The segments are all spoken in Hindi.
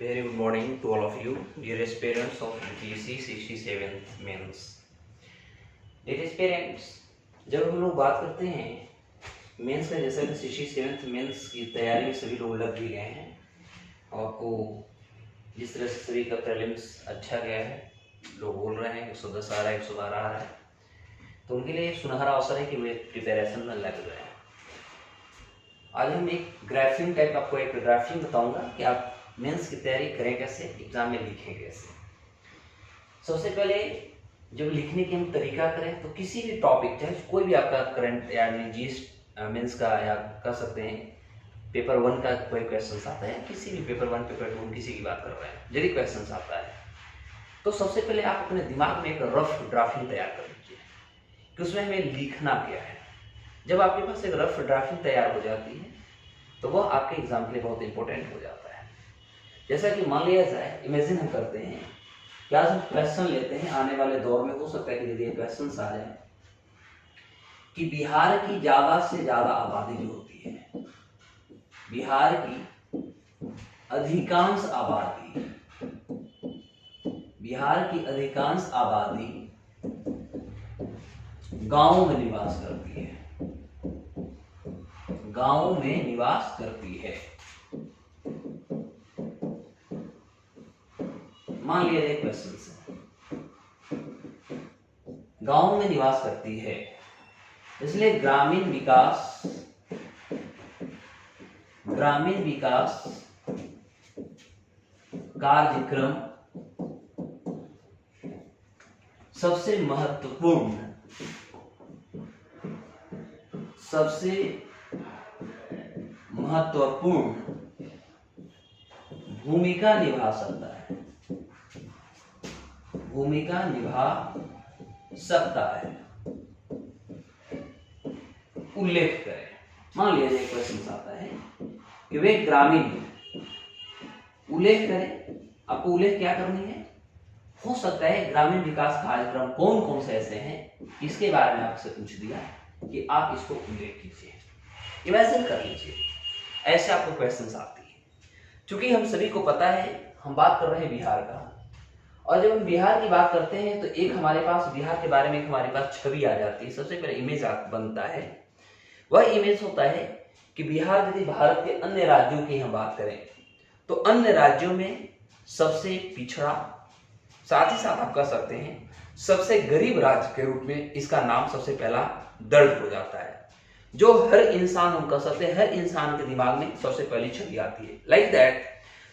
Very good morning to all of you, dearest parents of UPSC 67th mains. dearest parents, जब हम लोग बात करते हैं मेंस का, जैसा कि 67th मेंस की तैयारी में सभी लोग लग भी गए हैं। आपको जिस तरह से सभी का प्रीलिम्स अच्छा गया है, लोग बोल रहे हैं 110 आ रहा है, 112 आ रहा है, तो उनके लिए सुनहरा अवसर है कि वे प्रिपरेशन में लग रहे हैं। आज हम एक ग्राफिंग टाइप, आपको एक ग्राफिंग बताऊंगा कि आप मेंस की तैयारी करें कैसे, एग्जाम में लिखें कैसे। सबसे पहले जब लिखने की हम तरीका करें तो किसी भी टॉपिक, चाहे कोई भी आपका करंट यानी जीएस मेंस का, या कर सकते हैं पेपर 1 का कोई क्वेश्चन आता है, किसी भी पेपर 1 पेपर 2 किसी की बात कर रहे हैं, यदि क्वेश्चन आता है तो सबसे पहले आप अपने दिमाग में एक रफ ड्राफ्टिंग तैयार कर लीजिए कि उसमें हमें लिखना क्या है। जब आपके पास एक रफ ड्राफ्टिंग तैयार हो जाती है तो वह आपके एग्जाम के लिए बहुत इंपॉर्टेंट हो जाता है। जैसा कि मान लिया जाए, इमेजिन हम करते हैं कि आज हम क्वेश्चन लेते हैं, आने वाले दौर में हो सकता है कि यदि क्वेश्चन आ जाए कि बिहार की ज्यादा से ज्यादा आबादी जो होती है, बिहार की अधिकांश आबादी, बिहार की अधिकांश आबादी गांव में निवास करती है, गांव में निवास करती है। मान लिया जाए क्वेश्चन से गांव में निवास करती है, इसलिए ग्रामीण विकास कार्यक्रम सबसे महत्वपूर्ण भूमिका निभा सकता है, भूमिका निभा सकता है। उल्लेख करें, मान लिया जाए क्वेश्चन आता है कि वे ग्रामीण, उल्लेख करें। आपको उल्लेख क्या करनी है, हो सकता है ग्रामीण विकास कार्यक्रम कौन कौन से ऐसे हैं, इसके बारे में आपसे पूछ दिया कि आप इसको उल्लेख कीजिए, इमेजिन कर लीजिए। ऐसे आपको क्वेश्चंस आती है। क्योंकि हम सभी को पता है, हम बात कर रहे हैं बिहार का, और जब हम बिहार की बात करते हैं तो एक हमारे पास बिहार के बारे में एक हमारे पास छवि आ जाती है, सबसे पहले इमेज बनता है। वह इमेज होता है कि बिहार यदि भारत के अन्य राज्यों की हम बात करें तो अन्य राज्यों में सबसे पिछड़ा, साथ ही साथ आप कह सकते हैं सबसे गरीब राज्य के रूप में इसका नाम सबसे पहला दर्ज हो जाता है, जो हर इंसान, हम कह सकते हैं हर इंसान के दिमाग में सबसे पहली छवि आती है। लाइक दैट,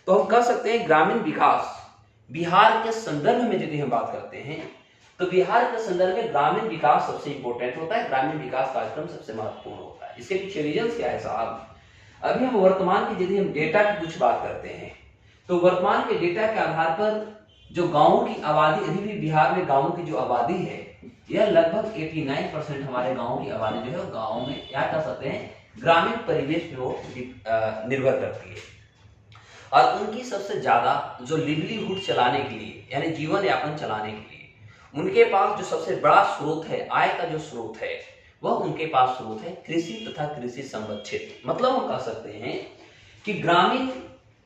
तो हम कह सकते हैं ग्रामीण विकास, बिहार के संदर्भ में यदि हम बात करते हैं तो बिहार के संदर्भ में ग्रामीण विकास सबसे इंपॉर्टेंट होता है, ग्रामीण विकास कार्यक्रम सबसे महत्वपूर्ण होता है। इसके पीछे रीजंस क्या है साहब? अभी हम वर्तमान की, यदि हम डेटा की कुछ बात करते हैं तो वर्तमान के डेटा के आधार पर जो गांवों की आबादी, अभी भी बिहार में गांवों की जो आबादी है यह लगभग 89% हमारे गांवों की आबादी जो है गांवों में, क्या कह सकते हैं ग्रामीण परिवेश में वो निर्भर करती है। और उनकी सबसे ज्यादा जो लिवलीहुड चलाने के लिए, यानी जीवन यापन चलाने के लिए उनके पास जो सबसे बड़ा स्रोत है, आय का जो स्रोत है, वह उनके पास स्रोत है कृषि तथा कृषि संबद्ध क्षेत्र। मतलब हम कह सकते हैं कि ग्रामीण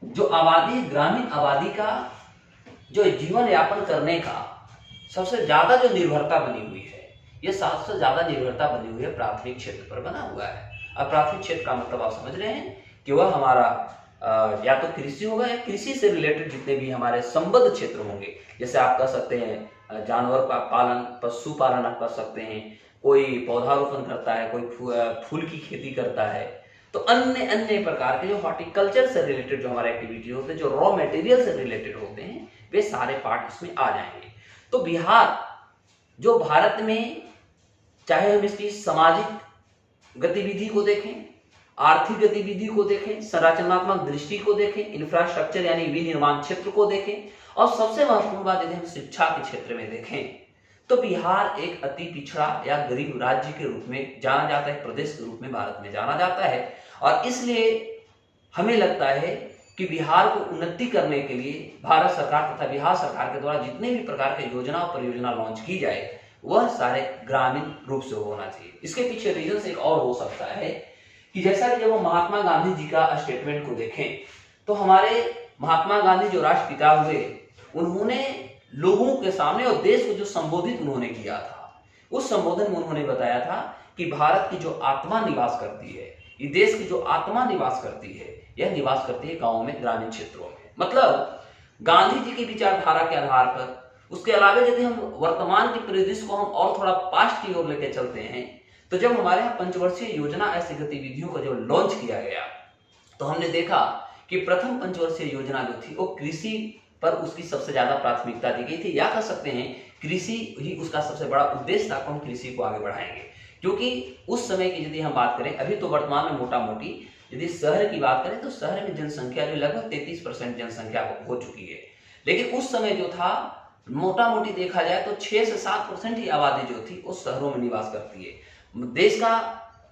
जो आबादी, ग्रामीण आबादी का जो जीवन यापन करने का सबसे ज्यादा जो निर्भरता बनी हुई है, यह सबसे ज्यादा निर्भरता बनी हुई है प्राथमिक क्षेत्र पर बना हुआ है। अब प्राथमिक क्षेत्र का मतलब आप समझ रहे हैं कि वह हमारा या तो कृषि होगा या कृषि से रिलेटेड जितने भी हमारे संबद्ध क्षेत्र होंगे, जैसे आप कह सकते हैं जानवर का पालन, पशु पालन आप कर सकते हैं, कोई पौधारोपण करता है, कोई फूल की खेती करता है, तो अन्य अन्य प्रकार के जो हॉर्टिकल्चर से रिलेटेड जो हमारे एक्टिविटी होते हैं, जो रॉ मटेरियल से रिलेटेड होते हैं, वे सारे पार्ट इसमें आ जाएंगे। तो बिहार जो भारत में, चाहे हम इसकी सामाजिक गतिविधि को देखें, आर्थिक गतिविधि को देखें, संरचनात्मक दृष्टि को देखें, इंफ्रास्ट्रक्चर यानी विनिर्माण क्षेत्र को देखें, और सबसे महत्वपूर्ण बात यदि हम शिक्षा के क्षेत्र में देखें तो बिहार एक अति पिछड़ा या गरीब राज्य के रूप में जाना जाता है, प्रदेश के रूप में भारत में जाना जाता है। और इसलिए हमें लगता है कि बिहार को उन्नति करने के लिए भारत सरकार तथा बिहार सरकार के द्वारा जितने भी प्रकार के योजना और परियोजना लॉन्च की जाए वह सारे ग्रामीण रूप से होना चाहिए। इसके पीछे रीजन एक और हो सकता है कि जैसा कि जब हम महात्मा गांधी जी का स्टेटमेंट को देखें तो हमारे महात्मा गांधी जो राष्ट्रपिता हुए, उन्होंने लोगों के सामने और देश को जो संबोधित उन्होंने किया था, उस संबोधन में उन्होंने बताया था कि भारत की जो आत्मा निवास करती है, ये देश की जो आत्मा निवास करती है, यह निवास करती है गांवों में, ग्रामीण क्षेत्रों में। मतलब गांधी जी की विचारधारा के आधार पर, उसके अलावा यदि हम वर्तमान के परिदृश्य को हम और थोड़ा पास्ट की ओर लेकर चलते हैं, तो जब हमारे यहाँ पंचवर्षीय योजना ऐसी गतिविधियों को जब लॉन्च किया गया, तो हमने देखा कि प्रथम पंचवर्षीय योजना जो थी वो कृषि पर उसकी सबसे ज्यादा प्राथमिकता दी गई थी, या कह सकते हैं कृषि ही उसका सबसे बड़ा उद्देश्य था, हम कृषि को आगे बढ़ाएंगे। क्योंकि उस समय की यदि हम बात करें, अभी तो वर्तमान में मोटा मोटी यदि शहर की बात करें तो शहर में जनसंख्या जो लगभग 33% जनसंख्या हो चुकी है, लेकिन उस समय जो था मोटा मोटी देखा जाए तो 6 से 7% ही आबादी जो थी वो शहरों में निवास करती है। देश का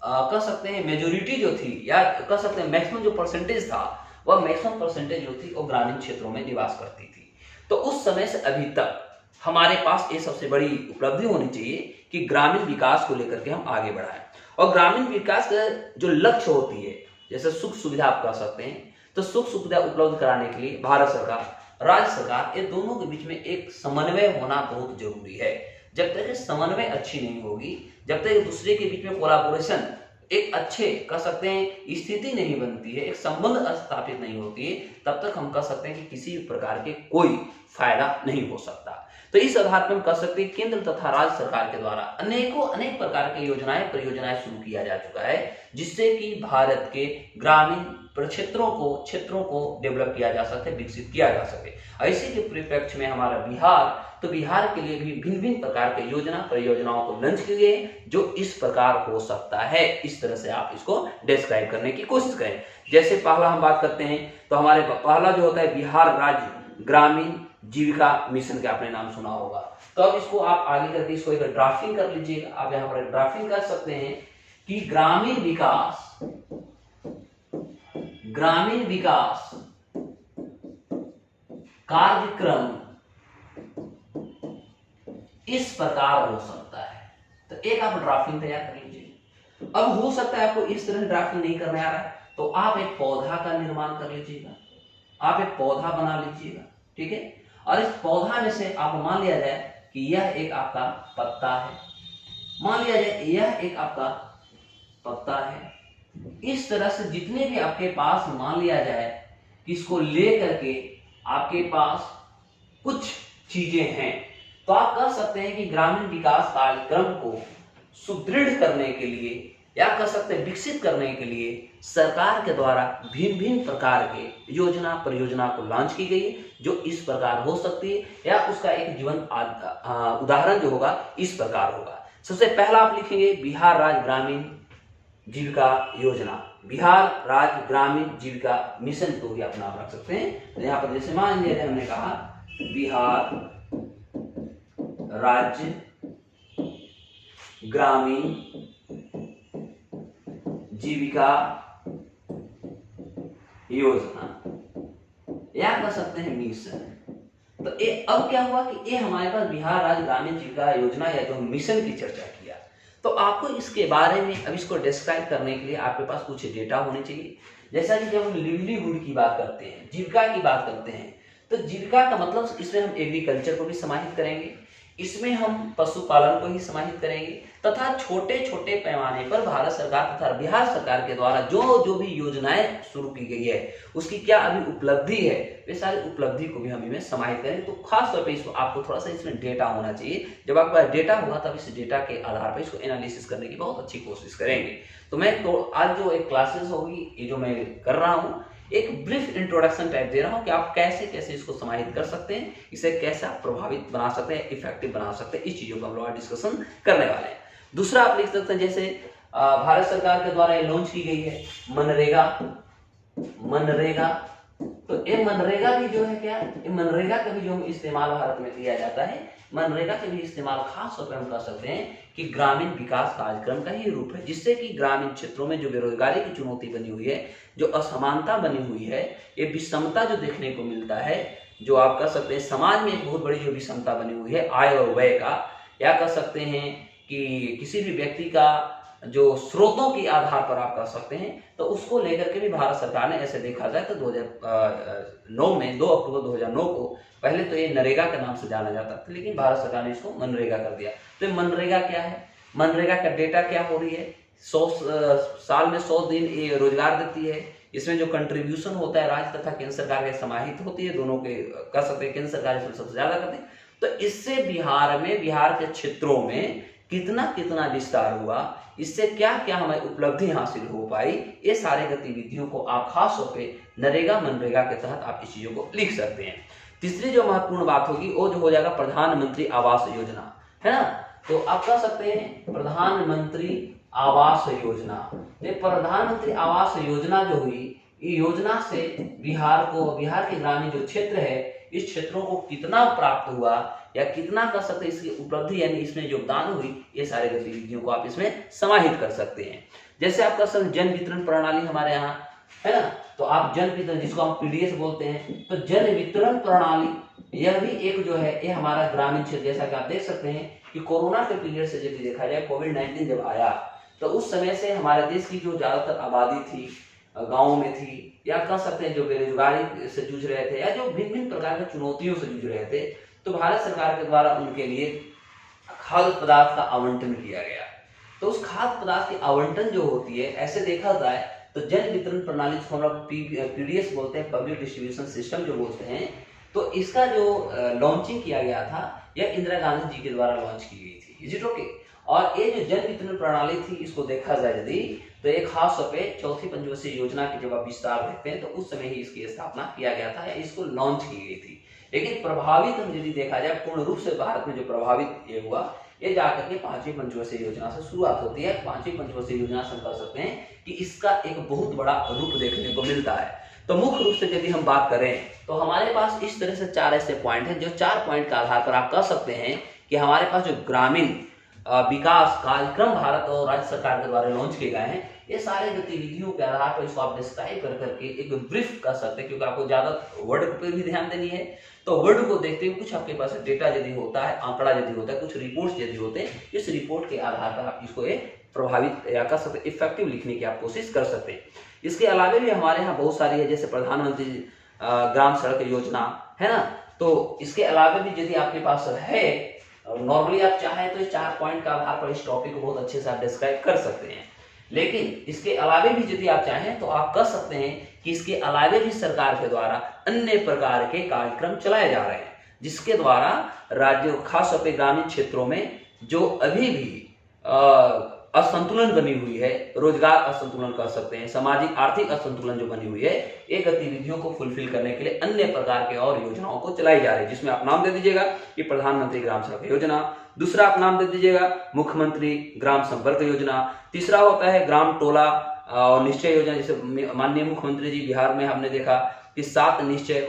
कह सकते हैं मेजोरिटी जो थी, या कह सकते हैं मैक्सिमम जो परसेंटेज था, वह मैक्सिमम परसेंटेज जो थी वो ग्रामीण क्षेत्रों में निवास करती थी। तो उस समय से अभी तक हमारे पास ये सबसे बड़ी उपलब्धि होनी चाहिए कि ग्रामीण विकास को लेकर के हम आगे बढ़ाएं। और ग्रामीण विकास का जो लक्ष्य होती है, जैसे सुख सुविधा आप कह सकते हैं, तो सुख सुविधा उपलब्ध कराने के लिए भारत सरकार, राज्य सरकार, ये दोनों के बीच में एक समन्वय होना बहुत जरूरी है। जब तक समन्वय अच्छी नहीं होगी, जब तक एक दूसरे के बीच में कोलैबोरेशन, एक अच्छे कह सकते हैं स्थिति नहीं बनती है, एक संबंध स्थापित नहीं होती है, तब तक हम कह सकते हैं कि किसी प्रकार के कोई फायदा नहीं हो सकता। तो इस आधार पर हम कह सकते हैं केंद्र तथा राज्य सरकार के द्वारा अनेक प्रकार की योजनाएं परियोजनाएं शुरू किया जा चुका है, जिससे कि भारत के ग्रामीण क्षेत्रों को डेवलप किया जा सके, विकसित किया जा सके। ऐसे के परिप्रेक्ष्य में हमारा बिहार, तो बिहार के लिए भी भिन्न भिन्न प्रकार के योजना परियोजनाओं को लॉन्च किए गए, जो इस प्रकार हो सकता है। इस तरह से आप इसको डिस्क्राइब करने की कोशिश करें। जैसे पहला हम बात करते हैं तो हमारे पहला जो होता है बिहार राज्य ग्रामीण जीविका मिशन, का आपने नाम सुना होगा। तो अब इसको आप आगे करके इसको एक ड्राफ्टिंग कर लीजिएगा। आप यहाँ पर ड्राफ्टिंग कर सकते हैं कि ग्रामीण विकास कार्यक्रम इस प्रकार हो सकता है। तो एक आप ड्राफ्टिंग तैयार कर लीजिए। अब हो सकता है आपको इस तरह ड्राफ्टिंग नहीं करने आ रहा है, तो आप एक पौधा का निर्माण कर लीजिएगा, आप एक पौधा बना लीजिएगा, ठीक है। और इस पौधा में से आप मान लिया जाए कि यह एक आपका पत्ता है, मान लिया जाए यह एक आपका पत्ता है। इस तरह से जितने भी आपके पास मान लिया जाए कि इसको लेकर के आपके पास कुछ चीजें हैं, तो आप कह सकते हैं कि ग्रामीण विकास कार्यक्रम को सुदृढ़ करने के लिए, या कह सकते हैं विकसित करने के लिए सरकार के द्वारा भिन्न भिन्न प्रकार के योजना परियोजना को लॉन्च की गई है, जो इस प्रकार हो सकती है, या उसका एक जीवंत उदाहरण जो होगा इस प्रकार होगा। सबसे पहला आप लिखेंगे बिहार राज्य ग्रामीण जीविका योजना, बिहार राज्य ग्रामीण जीविका मिशन को भी आप नाम रख सकते हैं। तो यहाँ पर जैसे मान लीजिए हमने कहा बिहार राज्य ग्रामीण जीविका योजना, या कह सकते हैं मिशन। तो ये अब क्या हुआ कि ये हमारे पास बिहार राज्य ग्रामीण जीविका योजना या जो मिशन की चर्चा किया, तो आपको इसके बारे में अब इसको डिस्क्राइब करने के लिए आपके पास कुछ डेटा होने चाहिए। जैसा कि जब हम लिवलीहुड की बात करते हैं, जीविका की बात करते हैं, तो जीविका का मतलब इसमें हम एग्रीकल्चर को भी समाहित करेंगे, इसमें हम पशुपालन को ही समाहित करेंगे, तथा छोटे छोटे पैमाने पर भारत सरकार तथा बिहार सरकार के द्वारा जो भी योजनाएं शुरू की गई है उसकी क्या अभी उपलब्धि है, वे सारी उपलब्धि को भी हम इसमें समाहित करेंगे। तो खास तौर पे इसको आपको थोड़ा सा इसमें डेटा होना चाहिए। जब आपके पास डेटा होगा तब इस डेटा के आधार पर इसको एनालिसिस करने की बहुत अच्छी कोशिश करेंगे। तो मैं तो आज जो एक क्लासेस होगी, ये जो मैं कर रहा हूँ, एक ब्रीफ इंट्रोडक्शन टाइप दे रहा हूं कि आप कैसे कैसे इसको समाहित कर सकते हैं, इसे कैसे आप प्रभावित बना सकते हैं, इफेक्टिव बना सकते हैं, इस चीजों को हम लोग डिस्कशन करने वाले हैं। दूसरा आप लिख सकते हैं जैसे भारत सरकार के द्वारा ये लॉन्च की गई है मनरेगा। तो ये मनरेगा भी जो है क्या, ये मनरेगा का भी जो इस्तेमाल भारत में किया जाता है, मनरेगा के भी इस्तेमाल खास तौर पर हम कर सकते हैं कि ग्रामीण विकास कार्यक्रम का ही रूप है, जिससे कि ग्रामीण क्षेत्रों में जो बेरोजगारी की चुनौती बनी हुई है, जो असमानता बनी हुई है, ये विषमता जो देखने को मिलता है, जो आप कह सकते हैं समाज में एक बहुत बड़ी जो विषमता बनी हुई है आय और व्यय का, या कह सकते हैं कि किसी भी व्यक्ति का जो स्रोतों के आधार पर आप कह सकते हैं, तो उसको लेकर के भी भारत सरकार ने, ऐसे देखा जाए तो 2009 में 2 अक्टूबर 2009 को, पहले तो ये नरेगा के नाम से जाना जाता था, लेकिन भारत सरकार ने इसको मनरेगा कर दिया। तो ये मनरेगा क्या है, मनरेगा का डेटा क्या हो रही है, 100 साल में 100 दिन ये रोजगार देती है। इसमें जो कंट्रीब्यूशन होता है राज्य तथा केंद्र सरकार के समाहित होती है, दोनों के कर सकते हैं, केंद्र सरकार इसमें सबसे ज्यादा करती है। तो इससे बिहार के क्षेत्रों में कितना कितना विस्तार हुआ, इससे क्या क्या हमें उपलब्धि हासिल हो पाई, ये सारे गतिविधियों को आप खास तौर पे नरेगा मनरेगा के तहत आप इस चीजों को लिख सकते हैं। तीसरी जो महत्वपूर्ण बात होगी वो जो हो जाएगा प्रधानमंत्री आवास योजना, है ना। तो आप कह सकते हैं प्रधानमंत्री आवास योजना। ये प्रधानमंत्री आवास योजना जो हुई, ये योजना से बिहार के ग्रामीण जो क्षेत्र है, इस क्षेत्रों को कितना प्राप्त हुआ या कितना कर सकते हैं, इसकी उपलब्धि यानी इसमें योगदान हुई, ये सारे गतिविधियों को आप इसमें समाहित कर सकते हैं। जैसे आप कर सकते हैं जन वितरण प्रणाली हमारे यहाँ, है ना। तो आप जन वितरण, जिसको हम पीडीएस बोलते हैं, तो जन वितरण प्रणाली यह भी एक जो है, ये हमारा ग्रामीण क्षेत्र, जैसा कि आप देख सकते हैं कि कोरोना के पीरियड से यदि देखा जाए, कोविड-19 जब आया, तो उस समय से हमारे देश की जो ज्यादातर आबादी थी गाँव में थी, या कह सकते हैं जो बेरोजगारी से जूझ रहे थे, या जो भिन्न भिन्न प्रकार की चुनौतियों से जूझ रहे थे, तो भारत सरकार के द्वारा उनके लिए खाद्य पदार्थ का आवंटन किया गया। तो उस खाद्य पदार्थ की आवंटन जो होती है, ऐसे देखा जाए तो जन वितरण प्रणाली, जिसको हम लोग पीडीएस बोलते हैं, पब्लिक डिस्ट्रीब्यूशन सिस्टम जो बोलते हैं, तो इसका जो लॉन्चिंग किया गया था, यह इंदिरा गांधी जी के द्वारा लॉन्च की गई थी। Is it okay. और ये जो जन वितरण प्रणाली थी, इसको देखा जाए यदि, तो एक खास तौर पे चौथी पंचवर्षीय योजना की जब आप विस्तार देखते हैं, तो उस समय ही इसकी स्थापना किया गया था या इसको लॉन्च की गई थी। लेकिन प्रभावित हम यदि देखा जाए, पूर्ण रूप से भारत में जो प्रभावित ये हुआ, ये जाकर के 5वीं पंचवर्षीय योजना से शुरुआत होती है। 5वीं पंचवर्षीय योजना से हम कह सकते हैं कि इसका एक बहुत बड़ा रूप देखने को मिलता है। तो मुख्य रूप से यदि हम बात करें, तो हमारे पास इस तरह से 4 ऐसे पॉइंट हैं, जो 4 पॉइंट के आधार पर आप कह सकते हैं कि हमारे पास जो ग्रामीण विकास कार्यक्रम भारत और राज्य सरकार के द्वारा लॉन्च किए गए हैं, ये सारे गतिविधियों के आधार पर इसको आप डिस्क्राइब कर करके एक ब्रीफ कर सकते हैं, क्योंकि आपको ज्यादा वर्ड पे भी ध्यान देनी है। तो वर्ड को देखते हुए कुछ आपके पास डेटा यदि होता है, आंकड़ा यदि होता है, कुछ रिपोर्ट्स यदि होते हैं, इस रिपोर्ट के आधार पर आप इसको प्रभावित या कर सकते, इफेक्टिव लिखने की आप कोशिश कर सकते हैं। इसके अलावा भी हमारे यहाँ बहुत सारी है, जैसे प्रधानमंत्री ग्राम सड़क योजना, है ना। तो इसके अलावा भी यदि आपके पास है, नॉर्मली आप चाहें तो इस 4 पॉइंट का आधार पर इस टॉपिक को बहुत अच्छे से आप डिस्क्राइब कर सकते हैं। लेकिन इसके अलावा भी यदि आप चाहें तो आप कर सकते हैं कि इसके अलावा भी सरकार के द्वारा अन्य प्रकार के कार्यक्रम चलाए जा रहे हैं, जिसके द्वारा राज्य, खास तौर पर ग्रामीण क्षेत्रों में जो अभी भी असंतुलन बनी हुई है, रोजगार असंतुलन कर सकते हैं, सामाजिक आर्थिक असंतुलन जो बनी हुई है, ये गतिविधियों को फुलफिल करने के लिए अन्य प्रकार के और योजनाओं को चलाई जा रही है, जिसमें आप नाम दे दीजिएगा कि प्रधानमंत्री ग्राम सड़क योजना। दूसरा आप नाम दे दीजिएगा मुख्यमंत्री ग्राम संपर्क योजना। तीसरा होता है ग्राम टोला और निश्चय योजना, जैसे माननीय मुख्यमंत्री जी बिहार में हमने देखा कि 7 निश्चय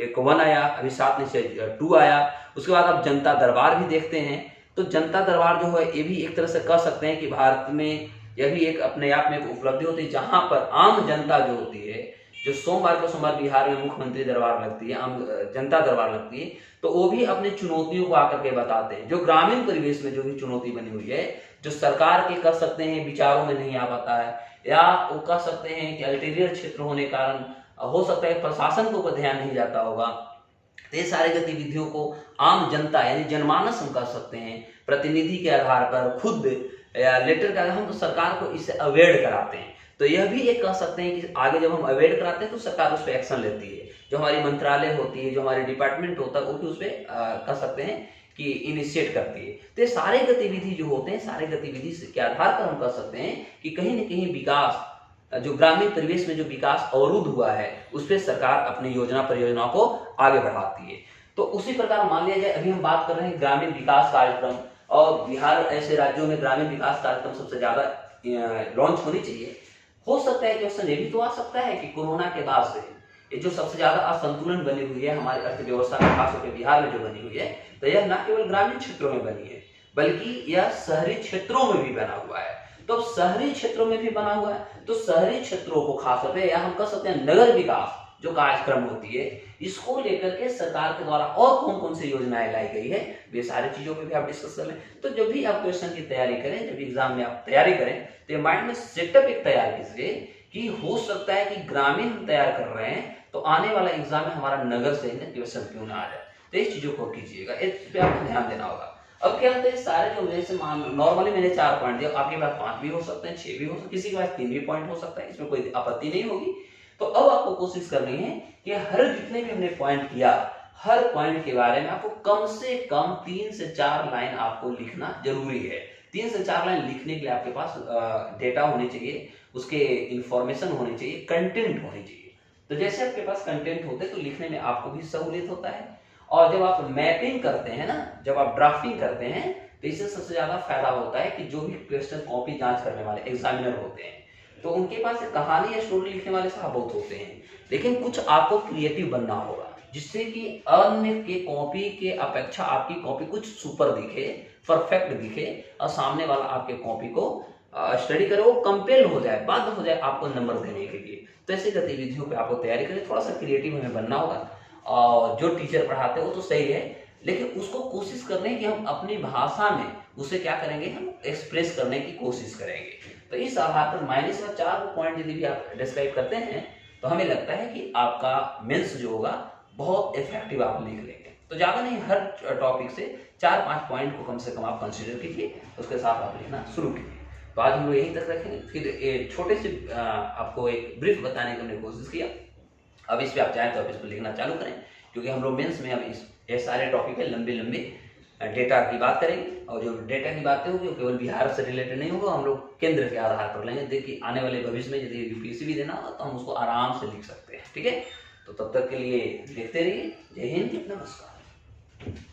1 आया, अभी 7 निश्चय 2 आया। उसके बाद आप जनता दरबार भी देखते हैं। तो जनता दरबार जो है, ये भी एक तरह से कह सकते हैं कि भारत में यह भी एक अपने आप में एक उपलब्धि होती है, जहां पर आम जनता जो होती है, जो सोमवार के सोमवार बिहार में मुख्यमंत्री दरबार लगती है, आम जनता दरबार लगती है, तो वो भी अपनी चुनौतियों को आकर के बताते हैं। जो ग्रामीण परिवेश में जो भी चुनौती बनी हुई है, जो सरकार के कर सकते हैं विचारों में नहीं आ पाता है, या वो कह सकते हैं कि अल्टीरियर क्षेत्र होने के कारण हो सकता है प्रशासन को ध्यान नहीं जाता होगा, तो ये सारे गतिविधियों को आम जनता यानी जनमानस हम कह सकते हैं, प्रतिनिधि के आधार पर, खुद या लेटर के आधार हम तो सरकार को इससे अवेयर कराते हैं। तो यह भी एक कह सकते हैं कि आगे जब हम अवेयर कराते हैं तो सरकार उस पर एक्शन लेती है। जो हमारी मंत्रालय होती है, जो हमारी डिपार्टमेंट होता है, वो भी उस पर कह सकते हैं कि इनिशिएट करती है। तो ये सारे गतिविधि जो होते हैं, सारे गतिविधि के आधार पर हम कह सकते हैं कि कहीं न कहीं विकास, जो ग्रामीण परिवेश में जो विकास अवरुद्ध हुआ है, उस पर सरकार अपनी योजना परियोजनाओं को आगे बढ़ाती है। तो उसी प्रकार मान लिया जाए, अभी हम बात कर रहे हैं ग्रामीण विकास कार्यक्रम, और बिहार ऐसे राज्यों में ग्रामीण विकास कार्यक्रम सबसे ज्यादा लॉन्च होनी चाहिए। हो सकता है क्वेश्चन ये भी तो आ सकता है कि कोरोना के बाद से ये जो सबसे ज्यादा असंतुलन बनी हुई है हमारी अर्थव्यवस्था में, खासकर बिहार में जो बनी हुई है, तो यह न केवल ग्रामीण क्षेत्रों में बनी है, बल्कि यह शहरी क्षेत्रों में भी बना हुआ है। तो शहरी क्षेत्रों में भी बना हुआ है, तो शहरी क्षेत्रों को खास तौर पर, या हम कह सकते हैं नगर विकास, जो कार्यक्रम होती है, इसको लेकर के सरकार के द्वारा और कौन कौन सी योजनाएं लाई गई है, वे सारी चीजों पे भी आप डिस्कस कर लें। तो जब भी आप क्वेश्चन की तैयारी करें, जब एग्जाम में आप तैयारी करें, तो माइंड में सेटअप एक तैयार कीजिए कि हो सकता है कि ग्रामीण हम तैयार कर रहे हैं तो आने वाला एग्जाम में हमारा नगर से क्वेश्चन क्यों ना आ जाए। तो इस चीजों को कीजिएगा, इस पे आपको ध्यान देना होगा। अब क्या होता है, सारे जो जैसे नॉर्मली मैंने 4 पॉइंट दिया, आपके पास 5 भी हो सकते हैं, 6 भी हो सकते हैं, किसी के पास 3 भी पॉइंट हो सकता है, इसमें कोई आपत्ति नहीं होगी। तो अब आपको कोशिश करनी है कि हर जितने भी हमने पॉइंट किया, हर पॉइंट के बारे में आपको कम से कम 3 से 4 लाइन आपको लिखना जरूरी है। 3 से 4 लाइन लिखने के लिए आपके पास डेटा होनी चाहिए, उसके इंफॉर्मेशन होनी चाहिए, कंटेंट होनी चाहिए। तो जैसे आपके पास कंटेंट होते हैं तो लिखने में आपको भी सहूलियत होता है। और जब आप मैपिंग करते हैं ना, जब आप ड्राफ्टिंग करते हैं, तो इससे सबसे ज्यादा फायदा होता है कि जो भी क्वेश्चन कॉपी जांच करने वाले एग्जामिनर होते हैं, तो उनके पास एक कहानी या स्टोरी लिखने वाले साहब बहुत होते हैं, लेकिन कुछ आपको क्रिएटिव बनना होगा, जिससे कि अन्य के कॉपी के अपेक्षा आपकी कॉपी कुछ सुपर दिखे, परफेक्ट दिखे, और सामने वाला आपके कॉपी को स्टडी करे, वो कंपेल हो जाए, बाध्य हो जाए आपको नंबर देने के लिए। तो ऐसी गतिविधियों पे आपको तैयारी करें, थोड़ा सा क्रिएटिव हमें बनना होगा। और जो टीचर पढ़ाते हैं वो तो सही है, लेकिन उसको कोशिश करने की हम अपनी भाषा में उसे क्या करेंगे, हम एक्सप्रेस करने की कोशिश करेंगे। तो इस आधार पर माइनस का 4 पॉइंट यदि भी आप डिस्क्राइब करते हैं, तो हमें लगता है कि आपका मेंस जो होगा बहुत इफेक्टिव आप लिख लेंगे। तो ज्यादा नहीं, हर टॉपिक से 4-5 पॉइंट को कम से कम आप कंसीडर कीजिए, उसके साथ आप लिखना शुरू कीजिए। तो आज हम लोग यहीं तक रखेंगे, फिर एक छोटे से आपको एक ब्रीफ बताने की हमने कोशिश किया। अब इस पे आप चाहें तो आप इस पर लिखना चालू करें, क्योंकि हम लोग मेंस में अब ये सारे टॉपिक है, लंबे लंबे डेटा की बात करेंगे, और जो डेटा की बातें होगी वो केवल बिहार से रिलेटेड नहीं होगा, हम लोग केंद्र के आधार पर लेंगे। देखिए आने वाले भविष्य में यदि यूपीएससी भी देना हो तो हम उसको आराम से लिख सकते हैं। ठीक है, तो तब तक के लिए देखते रहिए। जय हिंद, नमस्कार।